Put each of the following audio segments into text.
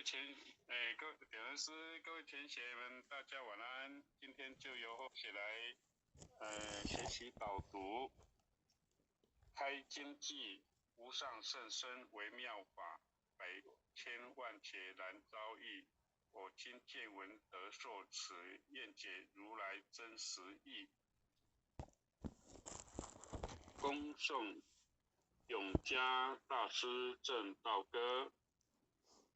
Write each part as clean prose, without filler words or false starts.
位各位点人师、各位填写们，大家晚安。今天就由后写来学习导读。开经记，无上甚深微妙法，百千万劫难遭遇。我今见闻得受持，愿解如来真实义。恭送永嘉大师正道歌。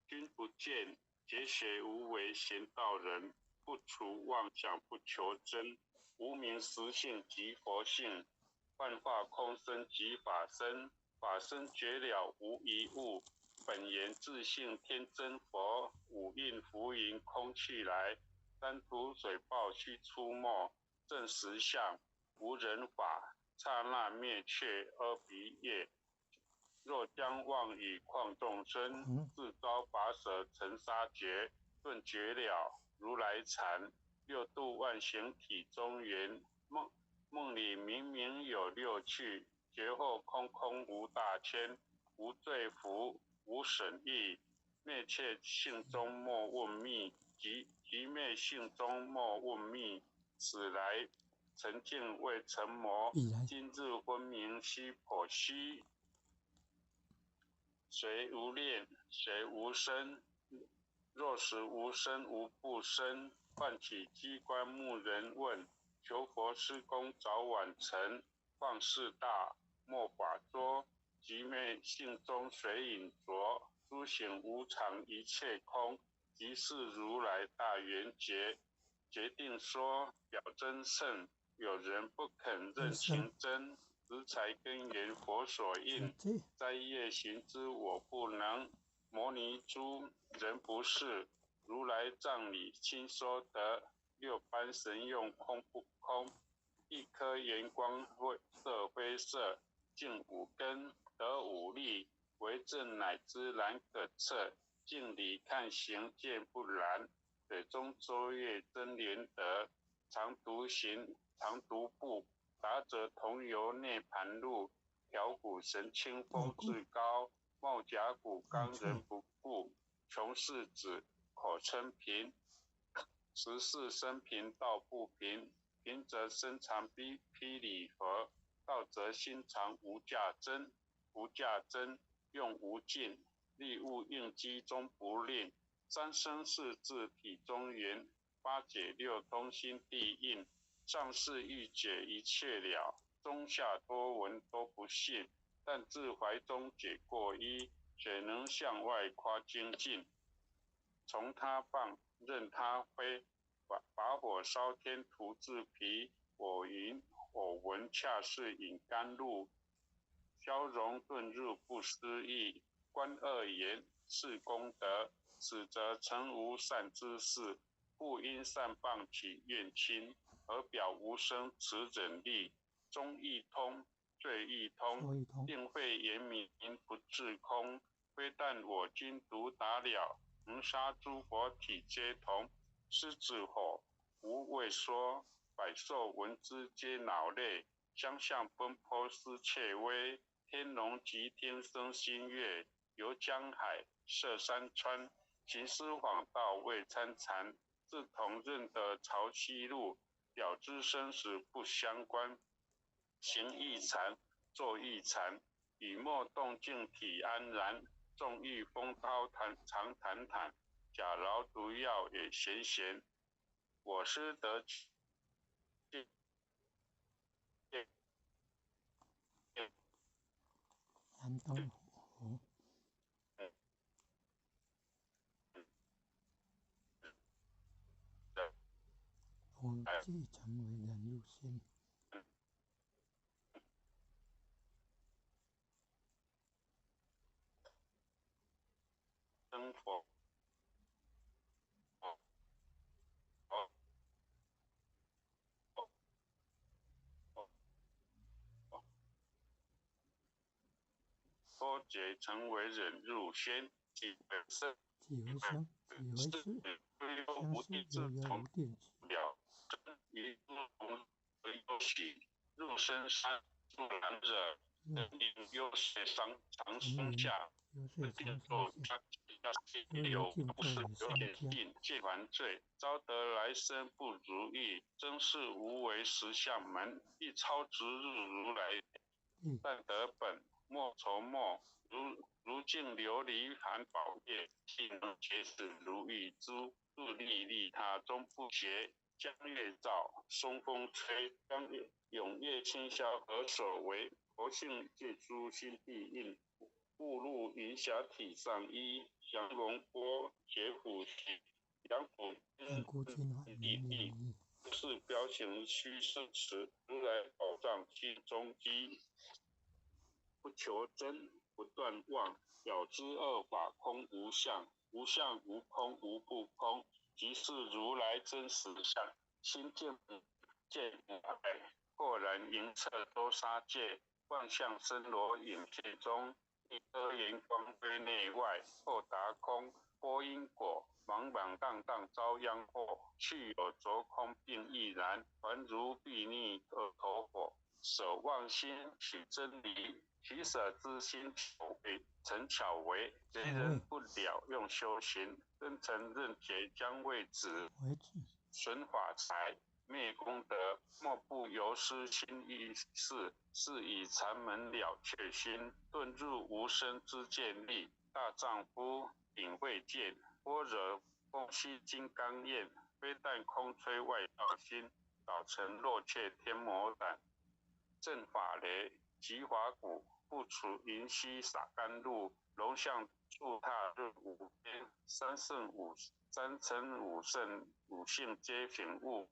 君不见，结学无为贤道人，不除妄想不求真，无名实性即佛性，幻化空身即法身，法身绝了无一物，本源自性天真佛，五蕴浮云空去来，三途水报须出没，正实相无人法，刹那灭却阿鼻业。若将妄语诳众生，自招拔舌成杀绝，顿绝了如来禅。六度万行体中缘，梦里明明有六趣，觉后空空无大千，无罪福无审议，灭却性中莫问密，即灭性中莫问密。此来沉静未成魔，今日昏明须剖析。谁无念，谁无身？若实无身无不身，唤起机关木人问，求佛施功早晚成。放事大，莫把捉，即灭性中随影着。诸行无常，一切空，即是如来大圆觉。决定说表真圣，有人不肯认情真。执财根源佛所应，斋业行之我不能。摩尼珠人不是，如来藏里亲说得。六般神用空不空，一颗圆光色非色，净五根得五力，为正乃知难可测。镜里看行见不然，水中周月真莲德。常独行常独步，达则同游涅盘路。调骨神清风至高，帽甲骨刚人不顾。穷是指口称贫，实是生贫道不贫。贫则身常披礼佛，道则心常无价真。无价真用无尽，力物应机中不吝。三生四智体中圆，八解六通心地应。上士欲解一切了，中下多闻都不信。但自怀中解过一，谁能向外夸精进？从他棒，任他挥，把火烧天涂自皮。我闻恰是饮甘露，消融遁入不思议。观二言是功德，此则诚无善之事。不因善棒起怨亲，而表无生持忍力。中亦通，罪亦通，定会言明不自空。非但我今独达了，能杀诸佛体皆同。狮子吼无畏说，百兽闻之皆恼类。相向奔波思切微，天龙及天生心悦。游江海，涉山川，行尸晃道未参禅。自同认得潮汐路，了知生死不相关。行亦禅，坐亦禅，雨墨动静体安然。纵欲风涛常坦坦，假劳毒药也闲闲。我师得安东湖，我既成为人入心。生活多劫成为忍入仙，即为生，即为生，即为事，相似有有无定止。了真于忧喜，入深山入难者，人灵忧血常生下，不定作加而有尽斗与有相加。点定，戒还罪，遭得来生不如意，真是无为实相门，一超直入如来。但得本莫愁末，如镜琉璃含宝叶，既能结使如意珠，入利利他终不邪。江月照，松风吹，当永夜清宵何所为？佛性借诸心地印，误入云霞体上衣。降龙波，解虎旗，两虎但孤军还地地，是标行虚是持，如来宝藏心中积。不求真，不断妄，了知二法空无相，无相无空无不空，即是如来真实相。心见不爱，豁然迎彻多杀戒，万象森罗影界中，一颗炎光归内外，后达空，波因果，茫茫荡荡遭殃祸，去有着空并亦然，还如睥睨二头火。舍妄心取真理，取舍之心成巧为，贼人不了用修行，真诚认结将为止，损法财，灭功德，莫不由失心意事，是以禅门了却心，遁入无生之见力。大丈夫顶慧见，般若风息金刚焰，非但空吹外道心，早成落却天魔胆。正法雷，极华骨，不除云溪洒甘露，龙象触踏润无边，三乘五圣五性皆醒悟。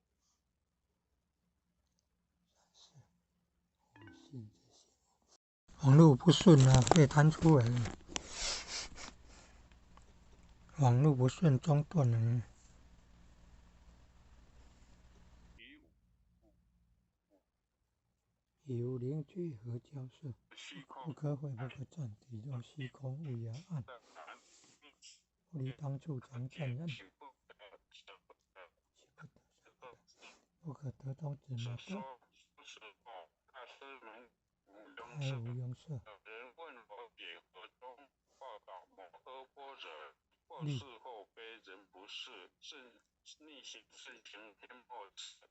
网络不顺啊，被弹出来了。网络不顺，中断了。有邻居和交涉，不可毁，不可占，体若虚空，无涯岸。不离当处常湛然，不可得中指麻豆，太无庸色。力事后非人不是，逆行事情天莫测。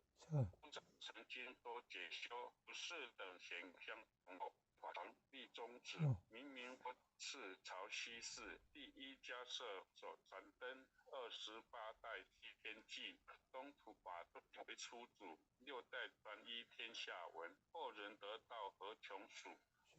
曾经多解修，不是等闲相同后，法常立宗旨，明明不是朝夕事。第一家社所传灯，28代祭天记，东土法度为初祖，6代传依天下文，后人得道何穷属？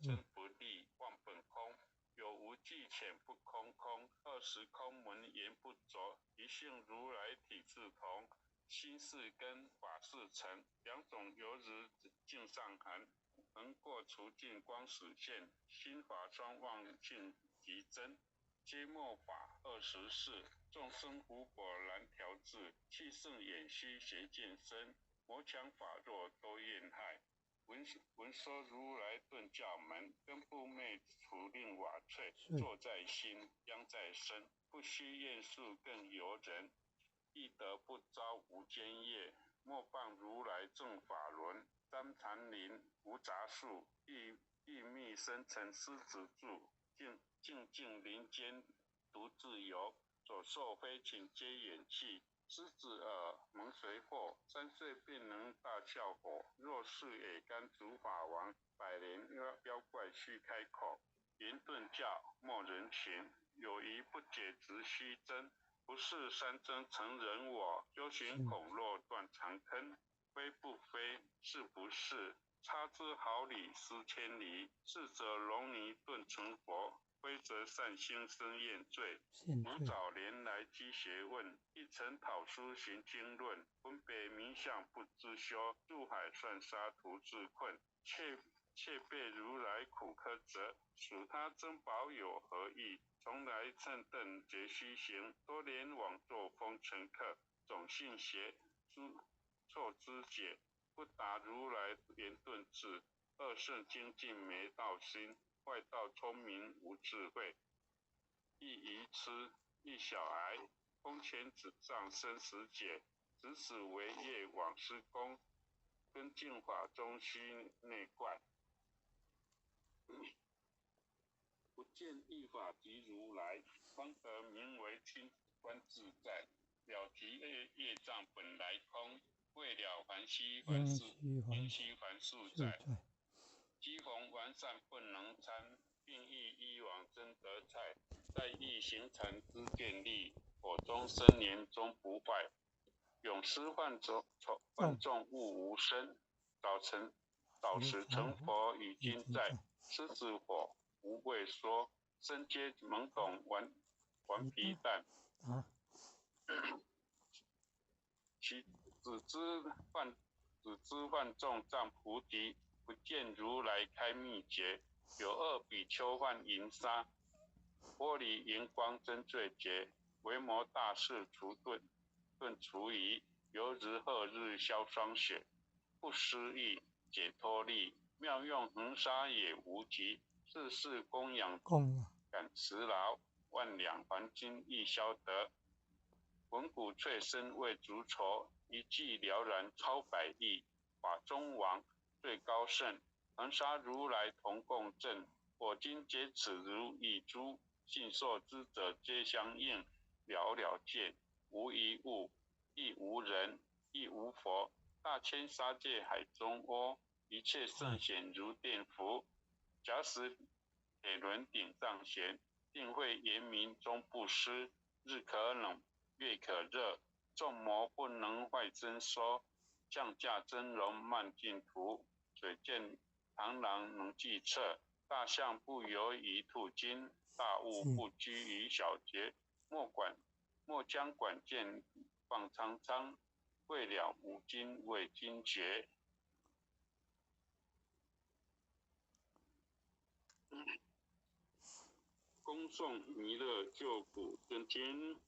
真不立，忘本空。有无记浅不空空，20空门言不着，一性如来体自同，心是根，法是尘，两种由日镜上寒，能过除尽光始现，心法双望性极真，皆末法24，众生无果难调治，气盛眼虚邪见深，魔强法弱都厌害。闻说如来顿教门，根部昧除令瓦瘁，坐在心，殃在身，不须验术更由人，亦得不遭无间业。莫谤如来正法轮，瞻禅林无杂树，亦密生成狮子柱，静静林间独自游，所受飞禽皆掩泣。狮子耳蒙谁惑？3岁便能大笑火。若是野干主法王，100年妖怪须开口。言顿教莫人情，有疑不解直须真。不是三真成人我，修行恐落断肠坑。非不非，是不是？差之毫厘失千里。是者龙泥顿成佛。非则善心生厌罪。吾早年来积学问，一曾讨书行经论，分别名相不知修，入海算沙徒自困，却被如来苦苛责，属他珍宝有何益？从来乘顿皆虚行，多年枉作风尘客，总信邪错知解，不达如来言顿智，二圣精进没道心。外道聪明无智慧，亦愚痴，亦小癌，空前纸上生死解，只此为业往施功，跟净法中须内怪。不见一法即如来，方得名为清观自在，了其业障本来空，为了凡希凡事，因希凡事在。机逢完善不能参，并以往真得菜。在意行禅之见力，火中生年终不坏。永失患众物无生，早时成佛已经在。狮子火无畏说，身皆懵懂顽皮蛋。其子之患众障菩提，不见如来开密诀。有二比丘患银沙，玻璃荧光真最洁。维摩大士除顿除疑，由日后日消霜雪。不思议解脱力，妙用恒沙也无极。世事供养感慈劳，万两黄金亦消得。文骨翠身为足筹，一骑了然超百亿。法中王最高圣，恒沙如来同共振。我今皆此如一珠，信受之者皆相应。了了见，无一物，亦无人，亦无佛。大千沙界海中窝，一切圣显如电符。假使铁轮顶上弦，定会严明终不失。日可冷，月可热，众魔不能坏真说。降价真容慢进图，水见螳螂能计策。大象不游于兔筋，大物不拘于小节。莫将管见放苍苍，未了无今为今觉。恭送弥勒救苦真经。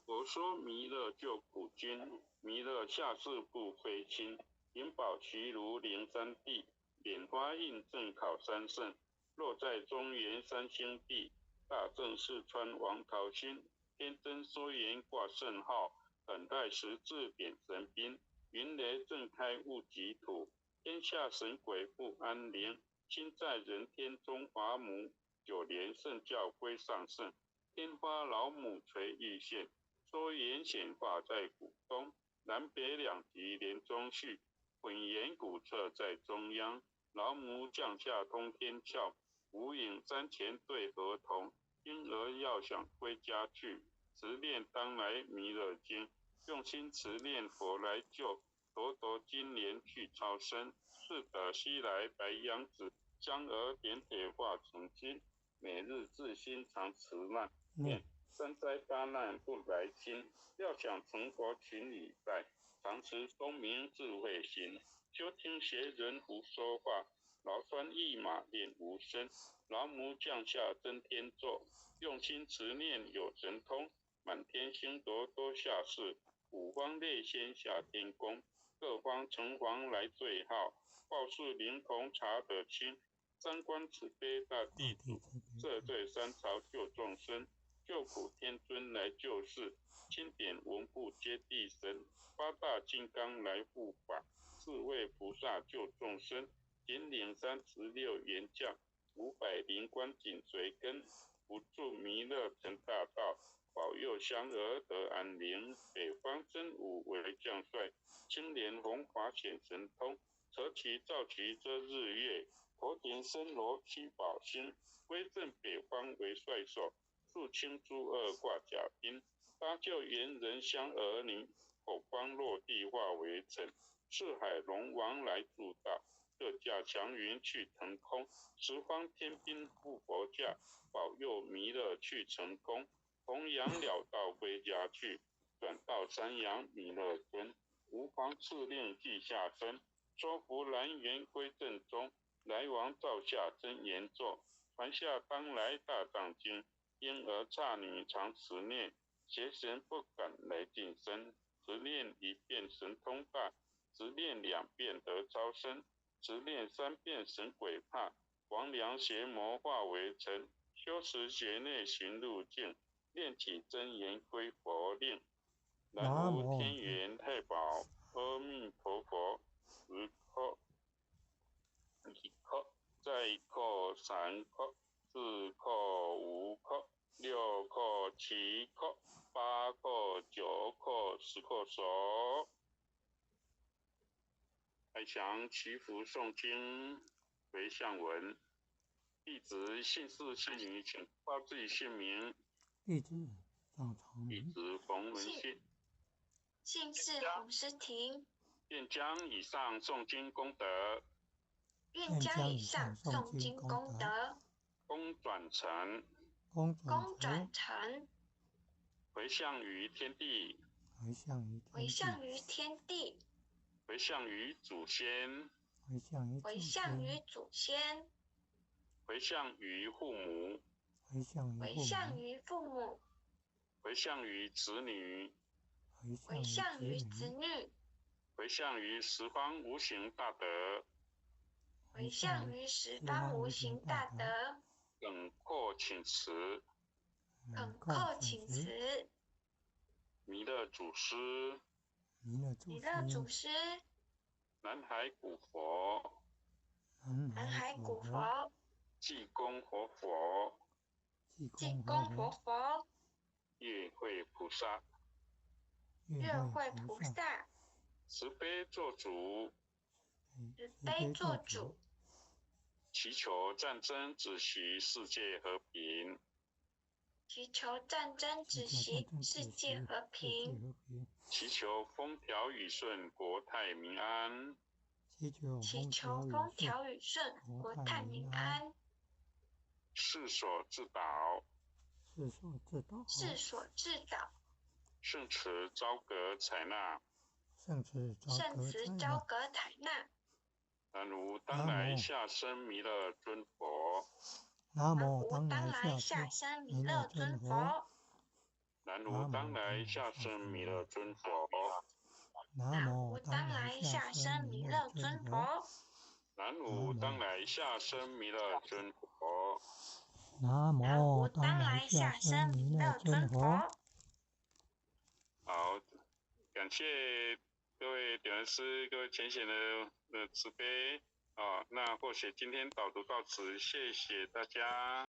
佛说弥勒救苦经，弥勒下世不灰心，灵宝齐如灵山地，莲花印正考三圣，落在中原三星地。大正四川王桃心，天真说言挂圣号，等待十字点神兵，云雷震开雾极土，天下神鬼不安宁，心在人天中华母，九莲圣教归上圣，天花老母垂玉线，说言显化在古东，南北两极连中续，混言古册在中央，老母降下通天窍，无影山前对合同，婴儿要想归家去，持念当来弥勒经，用心持念佛来救，朵朵金莲去超生，是的西来白羊子，将儿点铁化成金，每日自心常持念。三灾八难不来侵，要想成佛群里在，常持聪明智慧心，休听邪人胡说话，劳酸一马练无声，老母降下真天座，用心持念有神通，满天星斗多下世，五方列仙下天宫，各方城隍来对号，报数灵童查得清，三观慈悲大地主，赦罪三朝救众生。救苦天尊来救世，钦点文部接地神，八大金刚来护法，四位菩萨救众生，引领三十六元将，500灵官紧随跟，辅助弥勒成大道，保佑香儿得安宁。北方真武为将帅，青莲红华显神通，扯旗照旗遮日月，头顶森罗七宝星，威震北方为帅首。肃清诸恶挂甲兵，搭救猿人香儿女，口光落地化为尘，四海龙王来助道，各驾祥云去腾空，十方天兵护佛驾，保佑弥勒去成功，弘扬了道归家去，转到山阳弥勒尊，无妨敕令记下身，说服兰园归正中，来往照下真言咒，传下当来大藏经。婴儿刹女常持念，邪神不敢来近身。持念1遍神通大，持念2遍得超生，持念3遍神鬼怕。黄粱邪魔化为尘，修持劫内行路径，念起真言归佛令。南无天元太保阿弥陀佛，1颗、2颗、再颗、3颗、4颗、5颗、6颗、7叩、8叩、9叩、10叩手。哀详祈福诵经回向文。弟子姓氏姓名，请报自己姓名。弟子张长弟明。子冯文信。姓氏洪诗婷。愿将以上诵经功德。愿将以上诵经功德。功转成。回向于天地。回向于天地。回向于祖先。回向于祖先。回向于父母。回向于父母。回向于子女。回向于子女。回向于十方无形大德。回向于十方无形大德。恳叩请辞。恳叩请辞。弥勒祖师。弥勒祖师。南海古佛。南海古佛。济公活佛。济公活佛。月会菩萨。月会菩萨。慈悲做主。慈悲做主。祈求战争止息，世界和平。祈求战争止息，世界和平。祈求风调雨顺，国泰民安。祈求风调雨顺，国泰民安。世所自导。世所自导。圣慈昭格采纳。圣慈昭格采纳。南无当来下生弥勒尊佛。南无当来下生弥勒尊佛。南无当来下生弥勒尊佛。南无当来下生弥勒尊佛。南无当来下生弥勒尊佛。南无当来下生弥勒尊佛。好，感谢各位点恩师、各位浅显的慈悲啊！那或许今天导读到此，谢谢大家。